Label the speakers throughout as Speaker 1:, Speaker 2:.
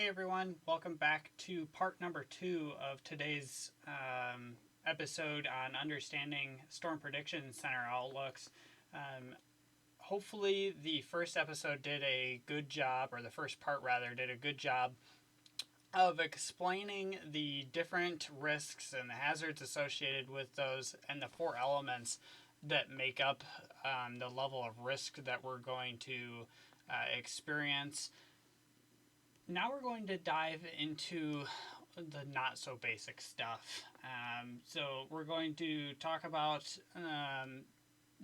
Speaker 1: Hey everyone, welcome back to part number 2 of today's episode on understanding Storm Prediction Center outlooks. Hopefully the first episode did a good job, or the first part rather, did a good job of explaining the different risks and the hazards associated with those and the 4 elements that make up the level of risk that we're going to experience. Now we're going to dive into the not so basic stuff. So we're going to talk about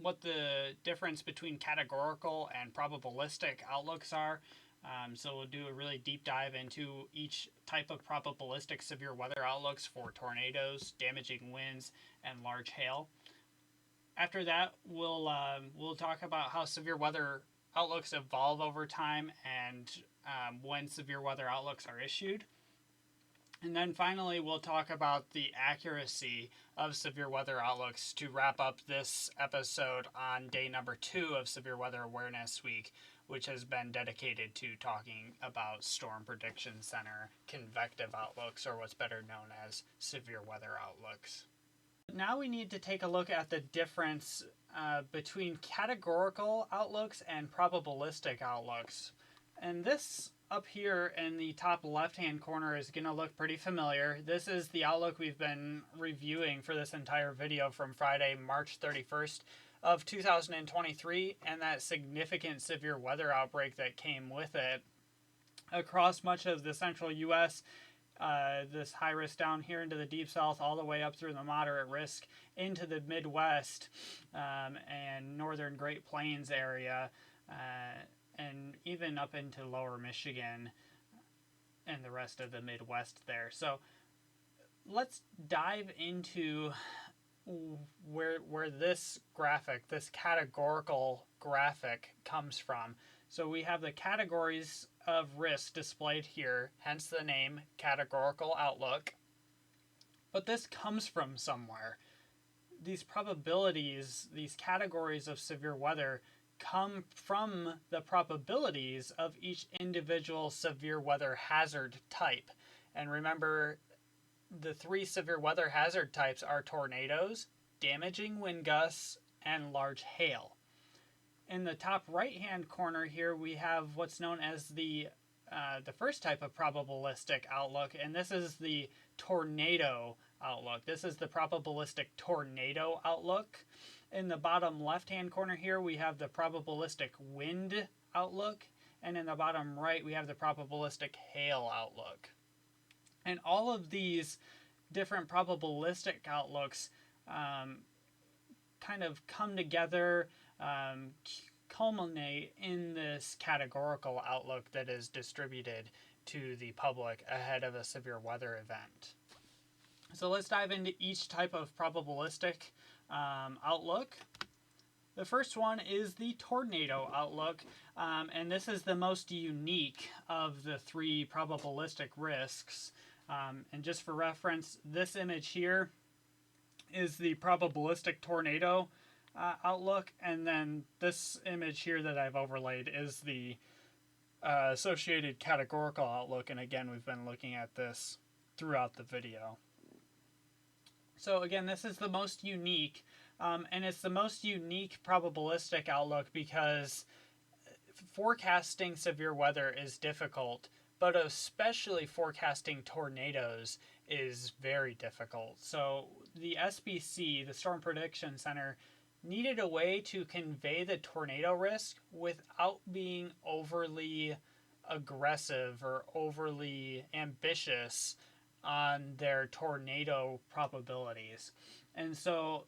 Speaker 1: what the difference between categorical and probabilistic outlooks are. So we'll do a really deep dive into each type of probabilistic severe weather outlooks for tornadoes, damaging winds, and large hail. After that, we'll talk about how severe weather outlooks evolve over time and when severe weather outlooks are issued. And then finally, we'll talk about the accuracy of severe weather outlooks to wrap up this episode on day number 2 of Severe Weather Awareness Week, which has been dedicated to talking about Storm Prediction Center convective outlooks, or what's better known as severe weather outlooks. Now we need to take a look at the difference between categorical outlooks and probabilistic outlooks. And this up here in the top left-hand corner is going to look pretty familiar. This is the outlook we've been reviewing for this entire video from Friday, March 31st of 2023, and that significant severe weather outbreak that came with it across much of the central U.S., this high risk down here into the deep south, all the way up through the moderate risk into the Midwest and northern Great Plains area, and even up into lower Michigan and the rest of the Midwest there. So let's dive into where this graphic, this categorical graphic, comes from. So we have the categories of risk displayed here, hence the name Categorical Outlook. But this comes from somewhere. These probabilities, these categories of severe weather, come from the probabilities of each individual severe weather hazard type. And remember, the 3 severe weather hazard types are tornadoes, damaging wind gusts, and large hail. In the top right-hand corner here, we have what's known as the first type of probabilistic outlook, and this is the tornado outlook. This is the probabilistic tornado outlook. In the bottom left-hand corner here, we have the probabilistic wind outlook, and in the bottom right, we have the probabilistic hail outlook. And all of these different probabilistic outlooks kind of come together, culminate in this categorical outlook that is distributed to the public ahead of a severe weather event. So let's dive into each type of probabilistic outlook. The first one is the tornado outlook, and this is the most unique of the 3 probabilistic risks. And just for reference, this image here is the probabilistic tornado outlook, and then this image here that I've overlaid is the associated categorical outlook, and again, we've been looking at this throughout the video. So again, this is the most unique, and it's the most unique probabilistic outlook because forecasting severe weather is difficult, but especially forecasting tornadoes is very difficult. So the SPC, the Storm Prediction Center, needed a way to convey the tornado risk without being overly aggressive or overly ambitious on their tornado probabilities. And so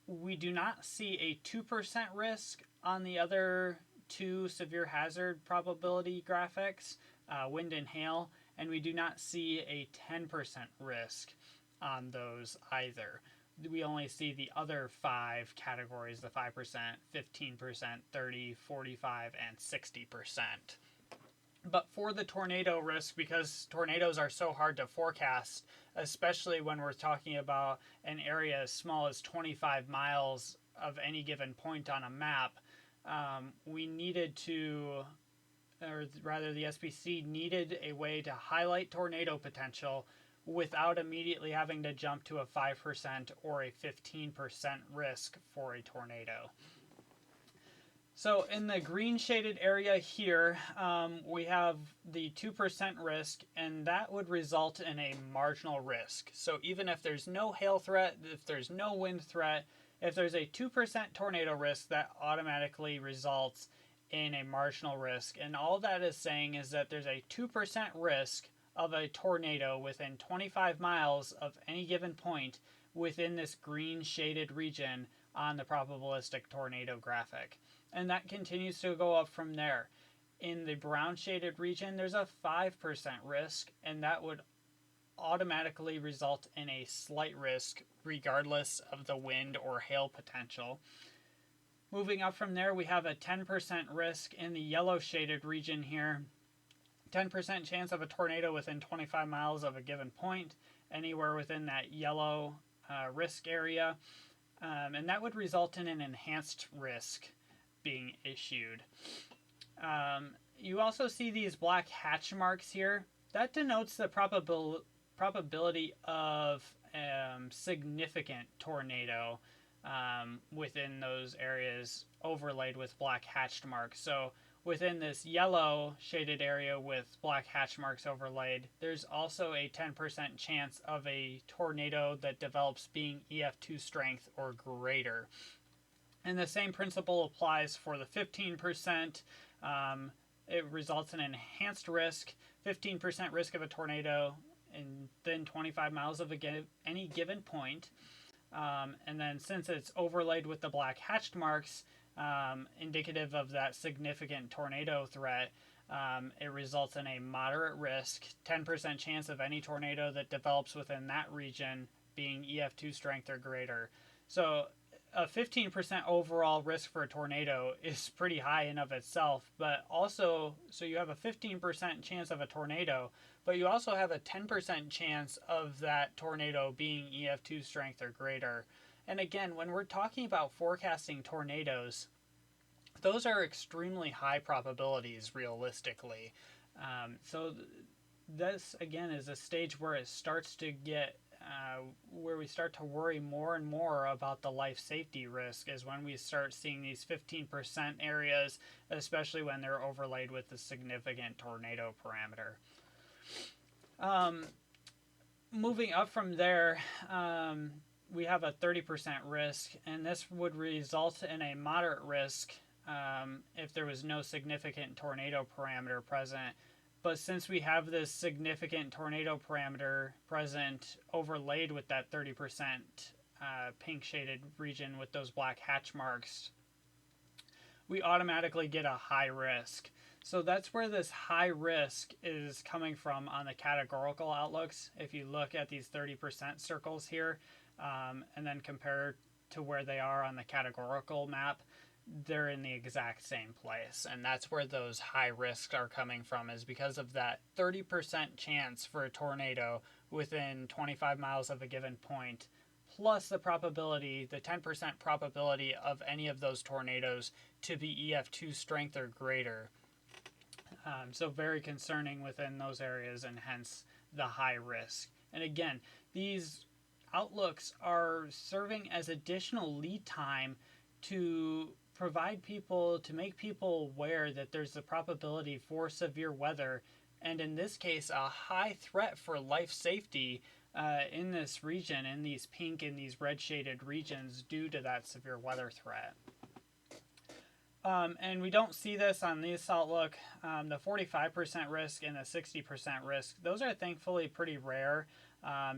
Speaker 1: we do not see a 2% risk on the other 2 severe hazard probability graphics, wind and hail, and we do not see a 10% risk on those either. We only see the other 5 categories, the 5%, 15%, 30%, 45%, and 60%. But for the tornado risk, because tornadoes are so hard to forecast, especially when we're talking about an area as small as 25 miles of any given point on a map, we needed to or rather the SPC needed a way to highlight tornado potential without immediately having to jump to a 5% or a 15% risk for a tornado. So in the green shaded area here, we have the 2% risk, and that would result in a marginal risk. So even if there's no hail threat, if there's no wind threat, if there's a 2% tornado risk, that automatically results in a marginal risk. And all that is saying is that there's a 2% risk of a tornado within 25 miles of any given point within this green shaded region on the probabilistic tornado graphic. And that continues to go up from there. In the brown shaded region, there's a 5% risk, and that would automatically result in a slight risk regardless of the wind or hail potential. Moving up from there, we have a 10% risk in the yellow shaded region here. 10% chance of a tornado within 25 miles of a given point, anywhere within that yellow risk area. And that would result in an enhanced risk being issued. You also see these black hatch marks here. That denotes the probability of significant tornado within those areas overlaid with black hatched marks. So within this yellow shaded area with black hatch marks overlaid, there's also a 10% chance of a tornado that develops being EF2 strength or greater. And the same principle applies for the 15%. It results in enhanced risk, 15% risk of a tornado within 25 miles of any given point. And then since it's overlaid with the black hatched marks, indicative of that significant tornado threat, it results in a moderate risk, 10% chance of any tornado that develops within that region being EF2 strength or greater. So a 15% overall risk for a tornado is pretty high in of itself, but also, so you have a 15% chance of a tornado, but you also have a 10% chance of that tornado being EF2 strength or greater. And again, when we're talking about forecasting tornadoes, those are extremely high probabilities realistically. So this, again, is a stage where it starts to get where we start to worry more and more about the life safety risk is when we start seeing these 15% areas, especially when they're overlaid with a significant tornado parameter. Moving up from there, we have a 30% risk, and this would result in a moderate risk if there was no significant tornado parameter present. But since we have this significant tornado parameter present overlaid with that 30% pink shaded region with those black hatch marks, we automatically get a high risk. So that's where this high risk is coming from on the categorical outlooks. If you look at these 30% circles here and then compare to where they are on the categorical map, they're in the exact same place. And that's where those high risks are coming from, is because of that 30% chance for a tornado within 25 miles of a given point, plus the probability, the 10% probability of any of those tornadoes to be EF2 strength or greater. So very concerning within those areas, and hence the high risk. And again, these outlooks are serving as additional lead time to provide people, to make people aware that there's the probability for severe weather, and in this case a high threat for life safety in this region, in these pink and these red shaded regions, due to that severe weather threat. And we don't see this on this outlook. The 45% risk and the 60% risk, those are thankfully pretty rare,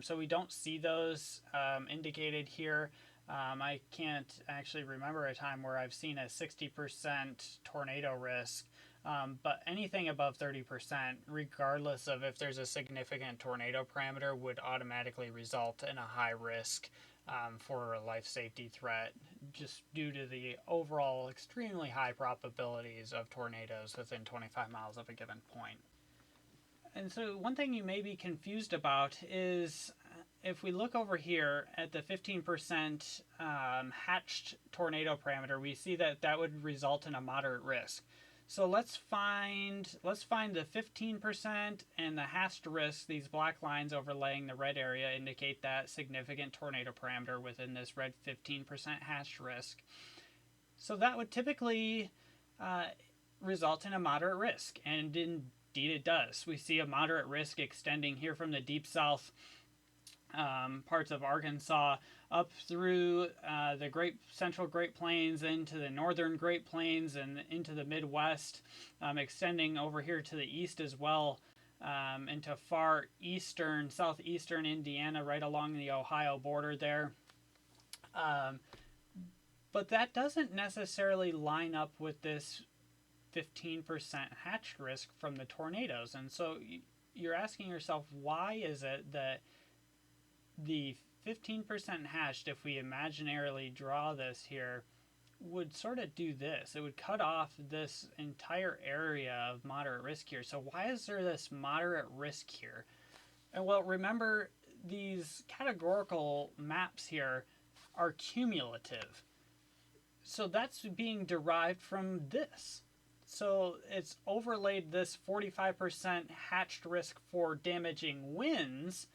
Speaker 1: so we don't see those indicated here. I can't actually remember a time where I've seen a 60% tornado risk, but anything above 30%, regardless of if there's a significant tornado parameter, would automatically result in a high risk for a life safety threat, just due to the overall extremely high probabilities of tornadoes within 25 miles of a given point. And so one thing you may be confused about is, if we look over here at the 15% hatched tornado parameter, we see that that would result in a moderate risk. So let's find the 15% and the hatched risk. These black lines overlaying the red area indicate that significant tornado parameter within this red 15% hatched risk. So that would typically result in a moderate risk, and indeed it does. We see a moderate risk extending here from the deep south parts of Arkansas up through the central Great Plains into the northern Great Plains and into the Midwest, extending over here to the east as well, into far eastern, southeastern Indiana, right along the Ohio border there. But that doesn't necessarily line up with this 15% hatched risk from the tornadoes. And so you're asking yourself, why is it that the 15% hatched, if we imaginarily draw this here, would sort of do this? It would cut off this entire area of moderate risk here. So why is there this moderate risk here? And well, remember, these categorical maps here are cumulative. So that's being derived from this. So it's overlaid this 45% hatched risk for damaging winds,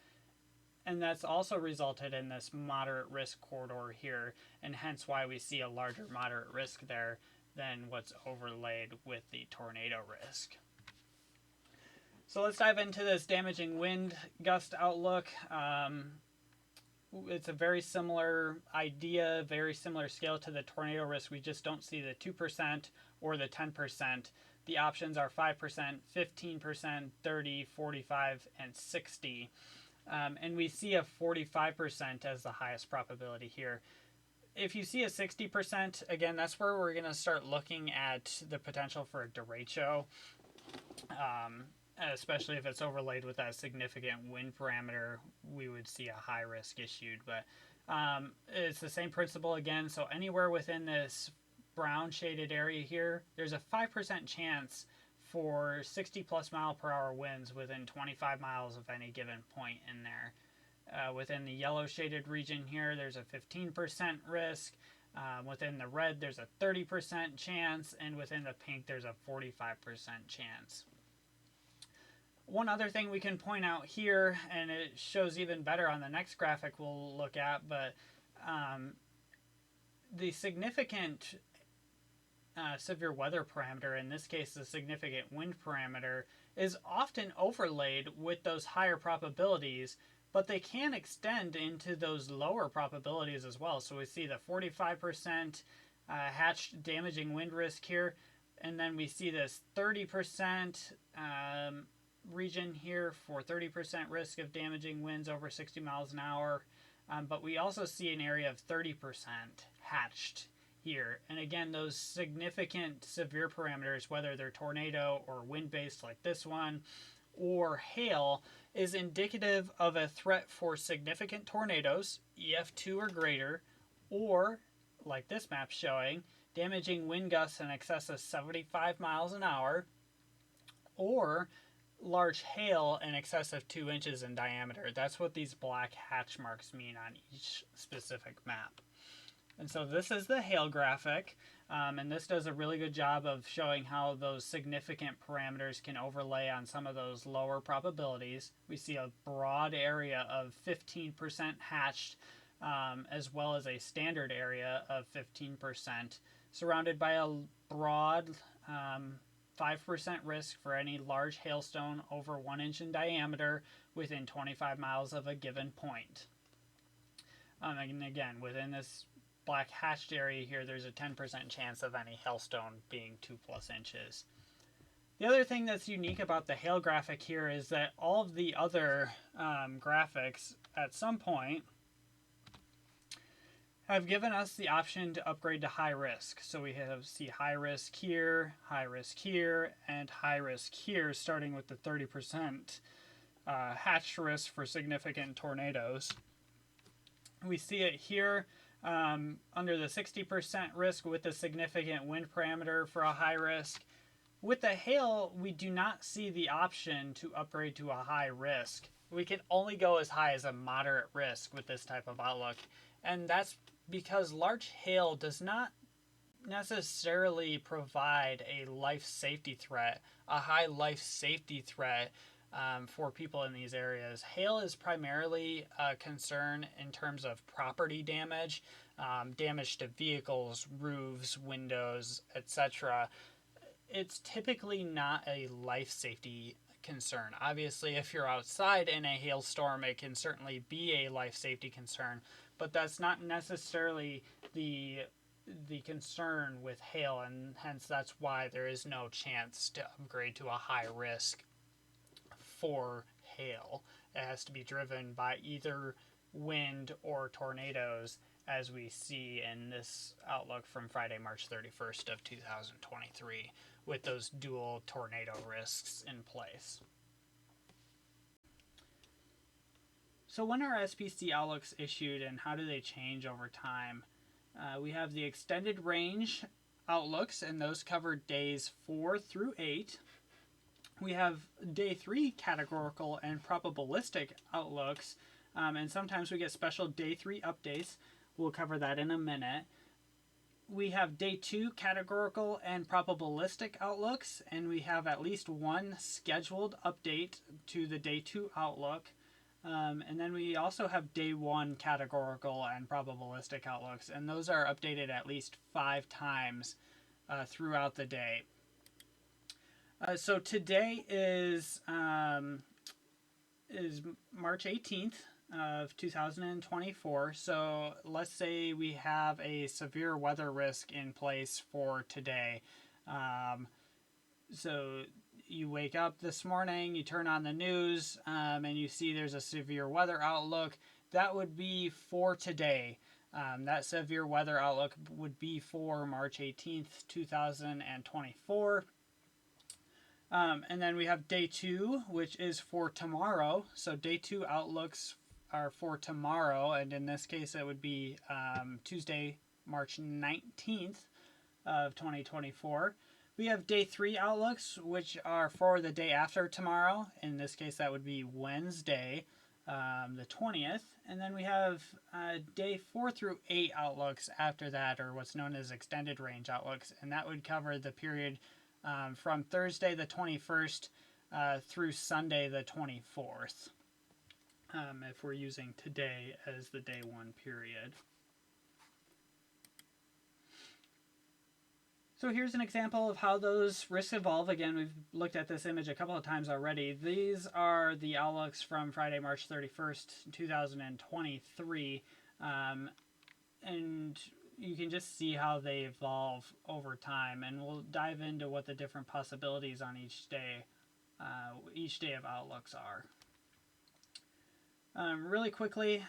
Speaker 1: and that's also resulted in this moderate risk corridor here, and hence why we see a larger moderate risk there than what's overlaid with the tornado risk. So let's dive into this damaging wind gust outlook. It's a very similar idea, very similar scale to the tornado risk. We just don't see the 2% or the 10%. The options are 5%, 15%, 30, 45, and 60. And we see a 45% as the highest probability here. If you see a 60%, again, that's where we're going to start looking at the potential for a derecho, especially if it's overlaid with that significant wind parameter. We would see a high risk issued. But it's the same principle again. So anywhere within this brown shaded area here, there's a 5% chance for 60 plus mile per hour winds within 25 miles of any given point in there. Within the yellow shaded region here, there's a 15% risk. Within the red, there's a 30% chance, and within the pink, there's a 45% chance. One other thing we can point out here, and it shows even better on the next graphic we'll look at, but the significant severe weather parameter, in this case the significant wind parameter, is often overlaid with those higher probabilities, but they can extend into those lower probabilities as well. So we see the 45% hatched damaging wind risk here, and then we see this 30% region here for 30% risk of damaging winds over 60 miles an hour, but we also see an area of 30% hatched here. And again, those significant severe parameters, whether they're tornado or wind-based like this one, or hail, is indicative of a threat for significant tornadoes, EF2 or greater, or, like this map showing, damaging wind gusts in excess of 75 miles an hour, or large hail in excess of 2 inches in diameter. That's what these black hatch marks mean on each specific map. And so this is the hail graphic, and this does a really good job of showing how those significant parameters can overlay on some of those lower probabilities. We see a broad area of 15% hatched, as well as a standard area of 15%, surrounded by a broad 5% risk for any large hailstone over 1 inch in diameter within 25 miles of a given point. And again, within this black hatched area here, there's a 10% chance of any hailstone being 2+ inches. The other thing that's unique about the hail graphic here is that all of the other graphics at some point have given us the option to upgrade to high risk. So we see high risk here, and high risk here, starting with the 30% hatched risk for significant tornadoes. We see it here under the 60% risk with the significant wind parameter for a high risk. With the hail, we do not see the option to upgrade to a high risk. We can only go as high as a moderate risk with this type of outlook. And that's because large hail does not necessarily provide a life safety threat, a high life safety threat for people in these areas. Hail is primarily a concern in terms of property damage, damage to vehicles, roofs, windows, etc. It's typically not a life safety concern. Obviously, if you're outside in a hailstorm, it can certainly be a life safety concern, but that's not necessarily the concern with hail, and hence that's why there is no chance to upgrade to a high risk for hail. It has to be driven by either wind or tornadoes, as we see in this outlook from Friday, March 31st of 2023, with those dual tornado risks in place. So when are SPC outlooks issued and how do they change over time? We have the extended range outlooks, and those cover days 4 through 8. We have day 3 categorical and probabilistic outlooks, and sometimes we get special day 3 updates. We'll cover that in a minute. We have day 2 categorical and probabilistic outlooks, and we have at least one scheduled update to the day 2 outlook. And then we also have day 1 categorical and probabilistic outlooks, and those are updated at least 5 times throughout the day. So today is March 18th of 2024. So let's say we have a severe weather risk in place for today. So you wake up this morning, you turn on the news, and you see there's a severe weather outlook. That would be for today. That severe weather outlook would be for March 18th, 2024. And then we have day 2, which is for tomorrow. So day 2 outlooks are for tomorrow, and in this case it would be Tuesday, March 19th of 2024. We have day 3 outlooks, which are for the day after tomorrow. In this case, that would be Wednesday, the 20th. And then we have day 4 through 8 outlooks after that, or what's known as extended range outlooks. And that would cover the period from Thursday, the 21st, through Sunday, the 24th, if we're using today as the day 1 period. So here's an example of how those risks evolve. Again, we've looked at this image a couple of times already. These are the outlooks from Friday, March 31st, 2023. And you can just see how they evolve over time. And we'll dive into what the different possibilities on each day of outlooks are. Really quickly,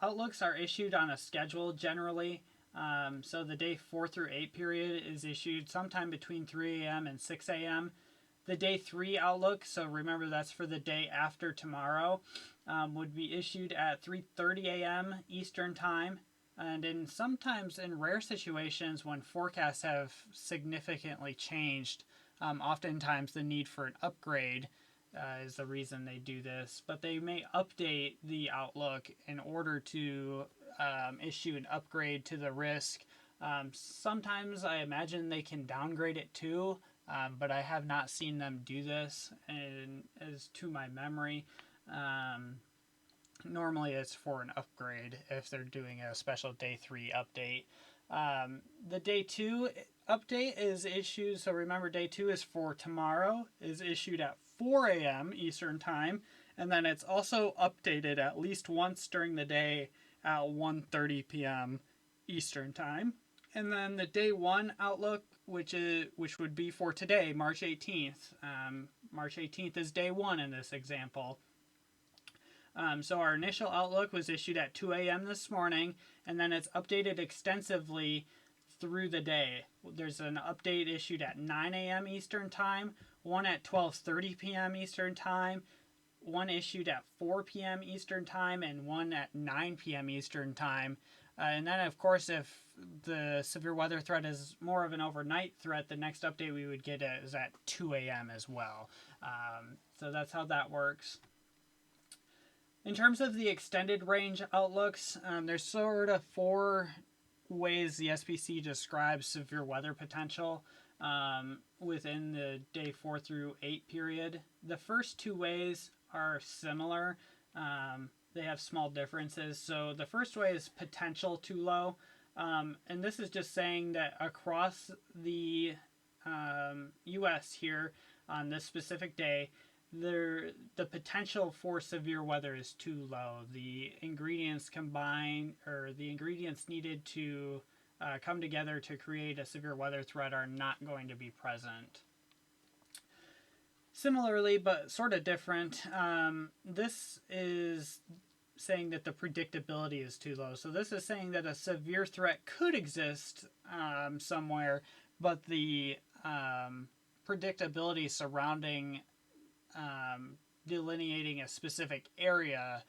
Speaker 1: outlooks are issued on a schedule generally. So the day 4 through 8 period is issued sometime between 3 a.m. and 6 a.m. The day 3 outlook, so remember that's for the day after tomorrow, would be issued at 3:30 a.m. Eastern Time. And sometimes in rare situations when forecasts have significantly changed, oftentimes the need for an upgrade is the reason they do this. But they may update the outlook in order to issue an upgrade to the risk. Sometimes I imagine they can downgrade it too, but I have not seen them do this, and as to my memory. Normally it's for an upgrade if they're doing a special day 3 update. The day 2 update is issued, so remember day 2 is for tomorrow, is issued at 4 a.m. Eastern Time, and then it's also updated at least once during the day at 1:30 p.m. Eastern Time. And then the day 1 outlook, which would be for today, March 18th. March 18th is day 1 in this example. So our initial outlook was issued at 2 a.m. this morning, and then it's updated extensively through the day. There's an update issued at 9 a.m. Eastern Time, one at 12:30 p.m. Eastern Time, one issued at 4 p.m. Eastern Time, and one at 9 p.m. Eastern Time. And then, of course, if the severe weather threat is more of an overnight threat, the next update we would get is at 2 a.m. as well. So that's how that works. In terms of the extended range outlooks, there's sort of four ways the SPC describes severe weather potential within the day 4 through 8 period. The first two ways are similar. They have small differences. So the first way is potential too low. And this is just saying that across the U.S. here on this specific day, the potential for severe weather is too low. The ingredients needed to come together to create a severe weather threat are not going to be present. Similarly, but sort of different, this is saying that the predictability is too low. So this is saying that a severe threat could exist somewhere, but the predictability surrounding delineating a specific area,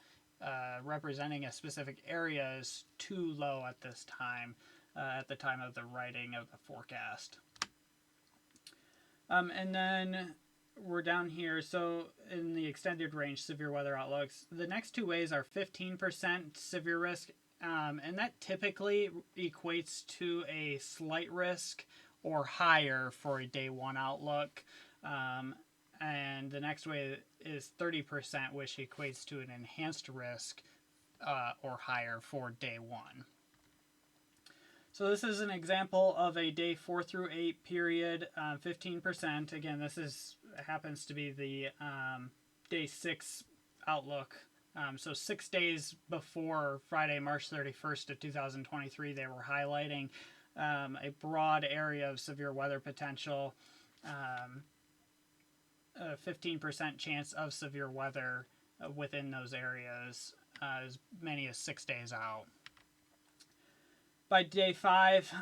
Speaker 1: representing a specific area, is too low at this time, at the time of the writing of the forecast. And then we're down here. So in the extended range severe weather outlooks, the next two ways are 15% severe risk, and that typically equates to a slight risk or higher for a day 1 outlook. And the next way is 30%, which equates to an enhanced risk or higher for day 1. So this is an example of a day 4 through 8 period, 15%. Again, this happens to be the day 6 outlook. So 6 days before Friday, March 31st of 2023, they were highlighting a broad area of severe weather potential, a 15% chance of severe weather within those areas, as many as 6 days out. By day 5,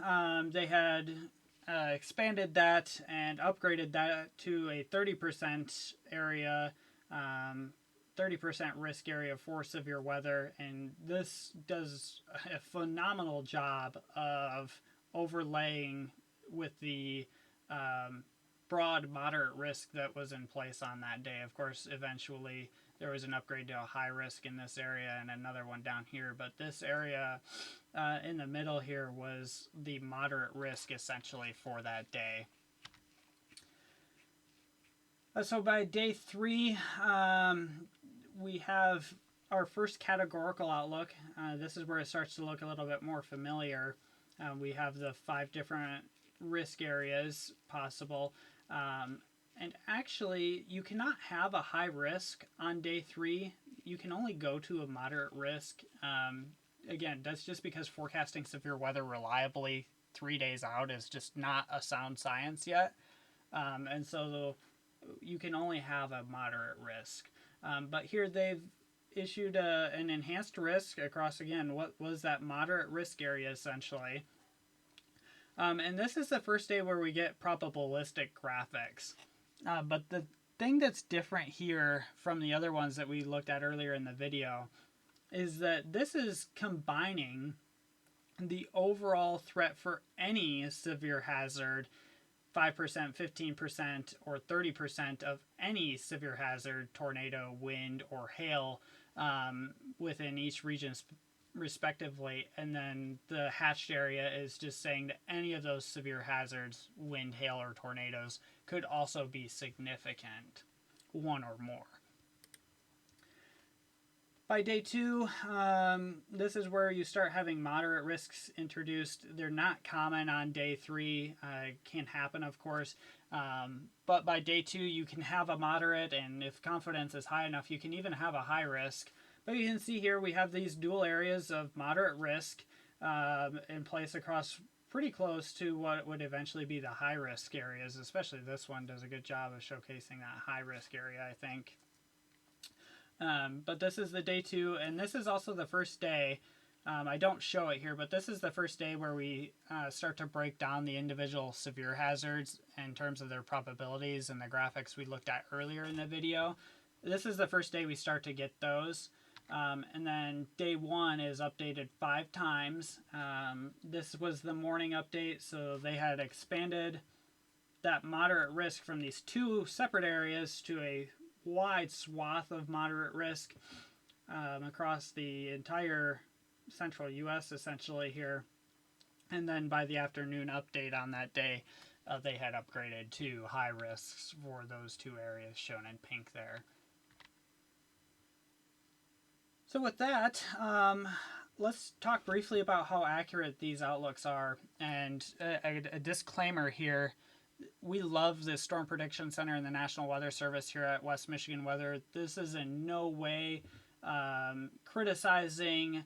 Speaker 1: they had expanded that and upgraded that to a 30% area, 30% risk area for severe weather, and this does a phenomenal job of overlaying with the broad moderate risk that was in place on that day. Of course, eventually there was an upgrade to a high risk in this area and another one down here, but this area in the middle here was the moderate risk essentially for that day. So by day 3, we have our first categorical outlook. This is where it starts to look a little bit more familiar. We have the 5 different risk areas possible. And actually, you cannot have a high risk on day 3. You can only go to a moderate risk. Again, that's just because forecasting severe weather reliably 3 days out is just not a sound science yet. And so you can only have a moderate risk. But here they've issued an enhanced risk across, again, what was that moderate risk area essentially. And this is the first day where we get probabilistic graphics. But the thing that's different here from the other ones that we looked at earlier in the video is that this is combining the overall threat for any severe hazard, 5%, 15%, or 30% of any severe hazard, tornado, wind, or hail within each region respectively, and then the hatched area is just saying that any of those severe hazards, wind, hail, or tornadoes, could also be significant, one or more. By day 2, this is where you start having moderate risks introduced. They're not common on day 3. Can happen, of course. But by day 2, you can have a moderate, and if confidence is high enough, you can even have a high risk. But you can see here we have these dual areas of moderate risk in place across pretty close to what would eventually be the high risk areas. Especially this one does a good job of showcasing that high risk area, I think. But this is the day 2, and this is also the first day. I don't show it here, but this is the first day where we start to break down the individual severe hazards in terms of their probabilities and the graphics we looked at earlier in the video. This is the first day we start to get those. And then day 1 is updated 5 times. This was the morning update, so they had expanded that moderate risk from these 2 separate areas to a wide swath of moderate risk across the entire central U.S. essentially here. And then by the afternoon update on that day, they had upgraded to high risks for those two areas shown in pink there. So with that, let's talk briefly about how accurate these outlooks are. And a disclaimer here, we love the Storm Prediction Center and the National Weather Service here at West Michigan Weather. This is in no way criticizing.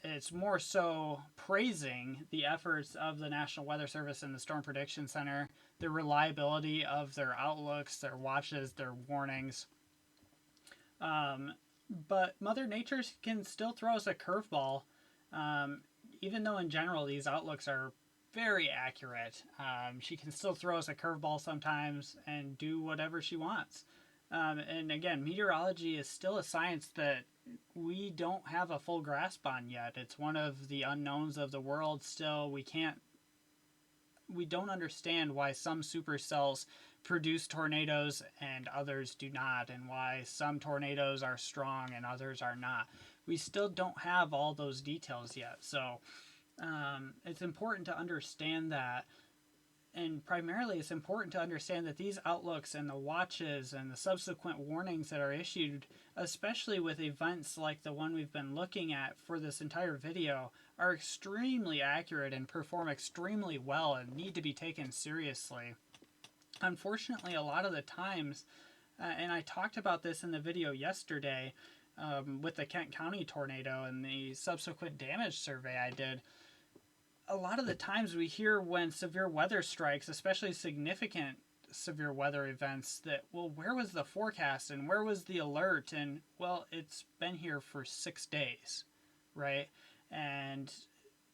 Speaker 1: It's more so praising the efforts of the National Weather Service and the Storm Prediction Center, the reliability of their outlooks, their watches, their warnings. But Mother Nature can still throw us a curveball, even though in general these outlooks are very accurate. She can still throw us a curveball sometimes and do whatever she wants. And again, meteorology is still a science that we don't have a full grasp on yet. It's one of the unknowns of the world still. We don't understand why some supercells produce tornadoes and others do not, and why some tornadoes are strong and others are not. We still don't have all those details yet. So it's important to understand that. And primarily, it's important to understand that these outlooks and the watches and the subsequent warnings that are issued, especially with events like the one we've been looking at for this entire video, are extremely accurate and perform extremely well and need to be taken seriously. Unfortunately, a lot of the times, and I talked about this in the video yesterday with the Kent County tornado and the subsequent damage survey I did, a lot of the times we hear when severe weather strikes, especially significant severe weather events, that, well, where was the forecast and where was the alert? And, well, it's been here for 6 days, right? And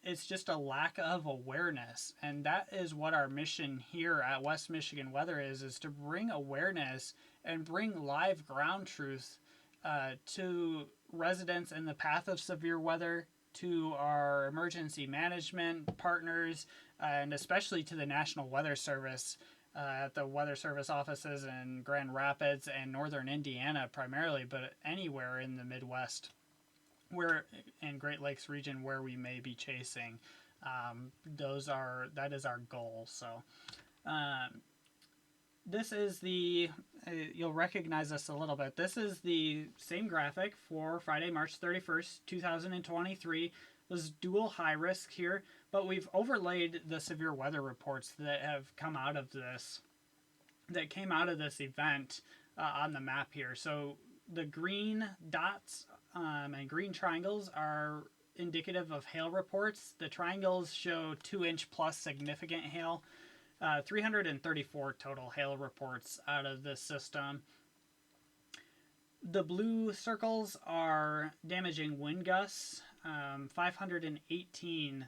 Speaker 1: it's just a lack of awareness. And that is what our mission here at West Michigan Weather is to bring awareness and bring live ground truth to residents in the path of severe weather, to our emergency management partners, and especially to the National Weather Service at the Weather Service offices in Grand Rapids and northern Indiana primarily, but anywhere in the Midwest and Great Lakes region where we may be chasing. That is our goal. So this is you'll recognize this a little bit. This is the same graphic for Friday, March 31st, 2023. This is dual high risk here, but we've overlaid the severe weather reports that have come out of this, that came out of this event on the map here. So the green dots and green triangles are indicative of hail reports. The triangles show 2-inch plus significant hail. 334 total hail reports out of this system. The blue circles are damaging wind gusts. 518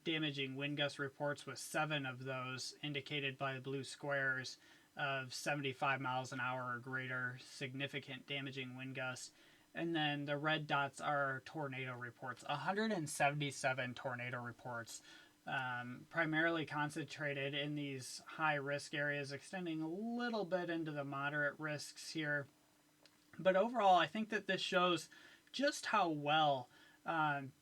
Speaker 1: damaging wind gust reports, with 7 of those indicated by the blue squares of 75 miles an hour or greater, significant damaging wind gusts. And then the red dots are tornado reports. 177 tornado reports. Primarily concentrated in these high risk areas, extending a little bit into the moderate risks here. But overall, I think that this shows just how well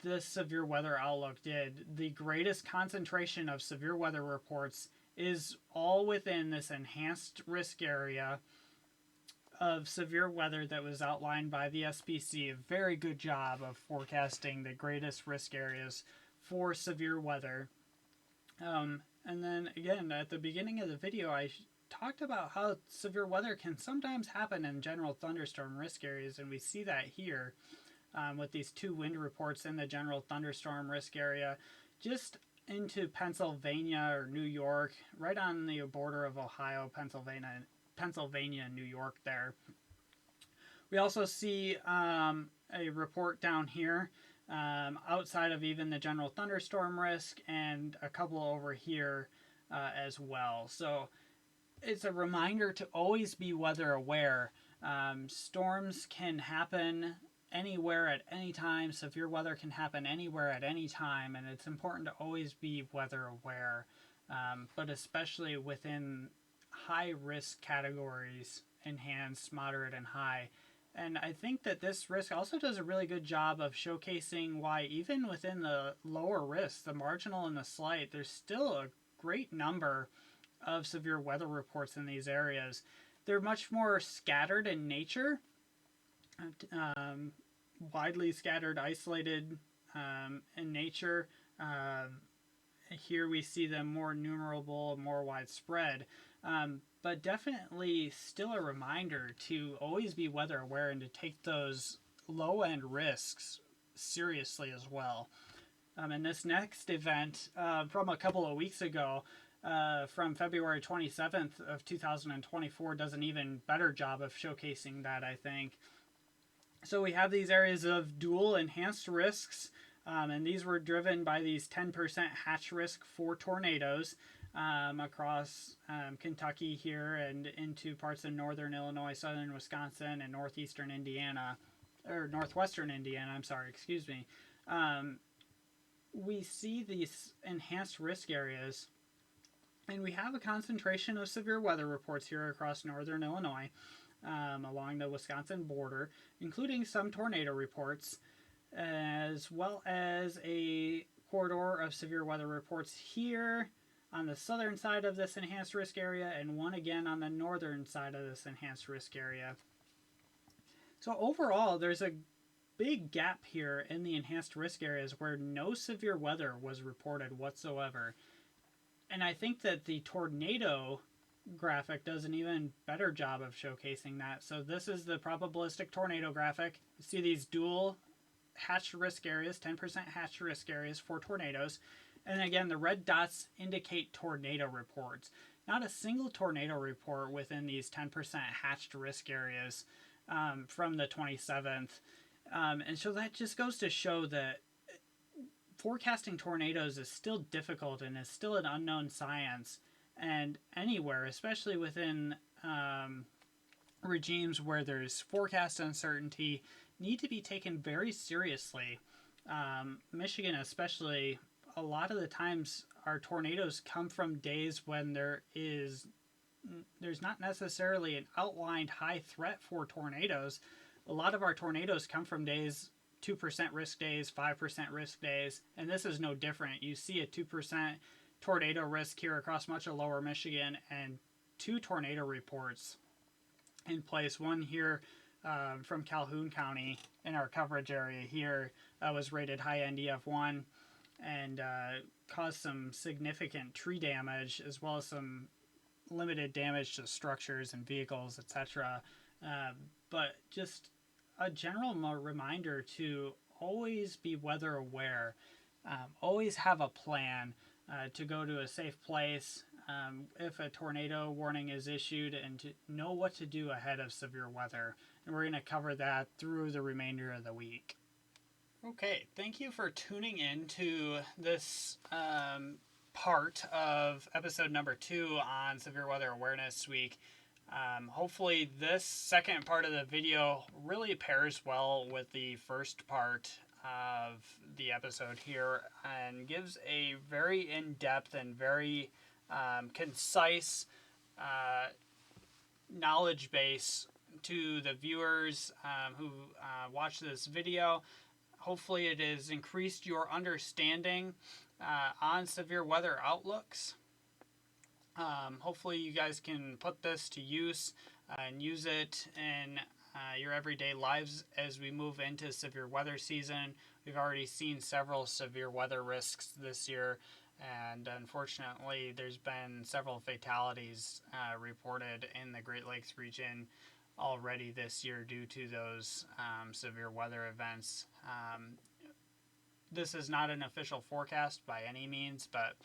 Speaker 1: this severe weather outlook did. The greatest concentration of severe weather reports is all within this enhanced risk area of severe weather that was outlined by the SPC. A very good job of forecasting the greatest risk areas for severe weather. And then again, at the beginning of the video, I talked about how severe weather can sometimes happen in general thunderstorm risk areas, and we see that here with these 2 wind reports in the general thunderstorm risk area, just into Pennsylvania or New York, right on the border of Ohio, Pennsylvania, New York there. We also see a report down here outside of even the general thunderstorm risk, and a couple over here as well. So it's a reminder to always be weather aware. Storms can happen anywhere at any time. Severe weather can happen anywhere at any time, and it's important to always be weather aware, but especially within high risk categories, enhanced, moderate, and high. And I think that this risk also does a really good job of showcasing why even within the lower risks, the marginal and the slight, there's still a great number of severe weather reports in these areas. They're much more scattered in nature, um, widely scattered, isolated in nature. Here we see them more numerable, more widespread. But definitely still a reminder to always be weather aware and to take those low end risks seriously as well. And this next event from a couple of weeks ago, from February 27th of 2024, does an even better job of showcasing that, I think. So we have these areas of dual enhanced risks, and these were driven by these 10% hatch risk for tornadoes across Kentucky here and into parts of northern Illinois, southern Wisconsin, and northeastern Indiana, or northwestern Indiana, I'm sorry, excuse me. We see these enhanced risk areas, and we have a concentration of severe weather reports here across northern Illinois, along the Wisconsin border, including some tornado reports, as well as a corridor of severe weather reports here on the southern side of this enhanced risk area, and one again on the northern side of this enhanced risk area. So overall, there's a big gap here in the enhanced risk areas where no severe weather was reported whatsoever. And I think that the tornado graphic does an even better job of showcasing that. So this is the probabilistic tornado graphic. You see these dual hatched risk areas, 10% hatched risk areas for tornadoes. And again, the red dots indicate tornado reports. Not a single tornado report within these 10% hatched risk areas from the 27th. And so that just goes to show that forecasting tornadoes is still difficult and is still an unknown science. And anywhere, especially within regimes where there's forecast uncertainty, need to be taken very seriously. Michigan especially, a lot of the times our tornadoes come from days when there's not necessarily an outlined high threat for tornadoes. A lot of our tornadoes come from days, 2% risk days, 5% risk days, and this is no different. You see a 2% tornado risk here across much of lower Michigan, and 2 tornado reports in place. One here from Calhoun County in our coverage area here was rated high NDF1 and caused some significant tree damage as well as some limited damage to structures and vehicles, etc. But just a general reminder to always be weather aware, always have a plan to go to a safe place if a tornado warning is issued, and to know what to do ahead of severe weather. And we're going to cover that through the remainder of the week. Okay, thank you for tuning in to this part of episode number 2 on Severe Weather Awareness Week. Hopefully this second part of the video really pairs well with the first part of the episode here and gives a very in-depth and very concise knowledge base to the viewers who watch this video. Hopefully it has increased your understanding on severe weather outlooks. Hopefully you guys can put this to use and use it in your everyday lives as we move into severe weather season. We've already seen several severe weather risks this year, and unfortunately there's been several fatalities reported in the Great Lakes region already this year due to those severe weather events. This is not an official forecast by any means, but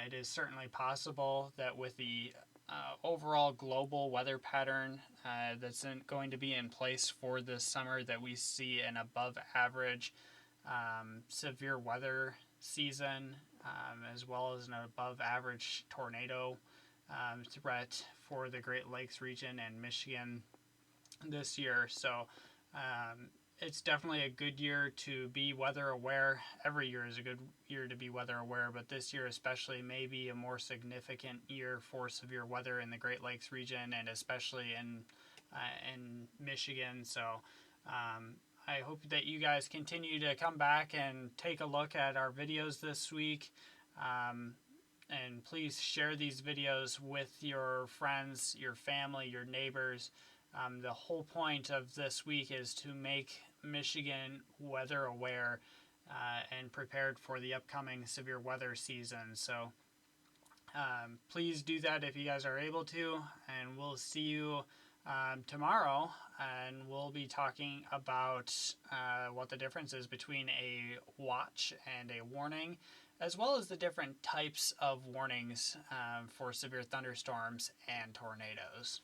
Speaker 1: it is certainly possible that with the overall global weather pattern that's going to be in place for this summer, that we see an above average severe weather season, as well as an above average tornado threat for the Great Lakes region and Michigan this year. So it's definitely a good year to be weather aware. Every year is a good year to be weather aware, but this year especially may be a more significant year for severe weather in the Great Lakes region, and especially in in Michigan. So I hope that you guys continue to come back and take a look at our videos this week. And please share these videos with your friends, your family, your neighbors. The whole point of this week is to make Michigan weather aware and prepared for the upcoming severe weather season. So please do that if you guys are able to, and we'll see you tomorrow, and we'll be talking about what the difference is between a watch and a warning, as well as the different types of warnings for severe thunderstorms and tornadoes.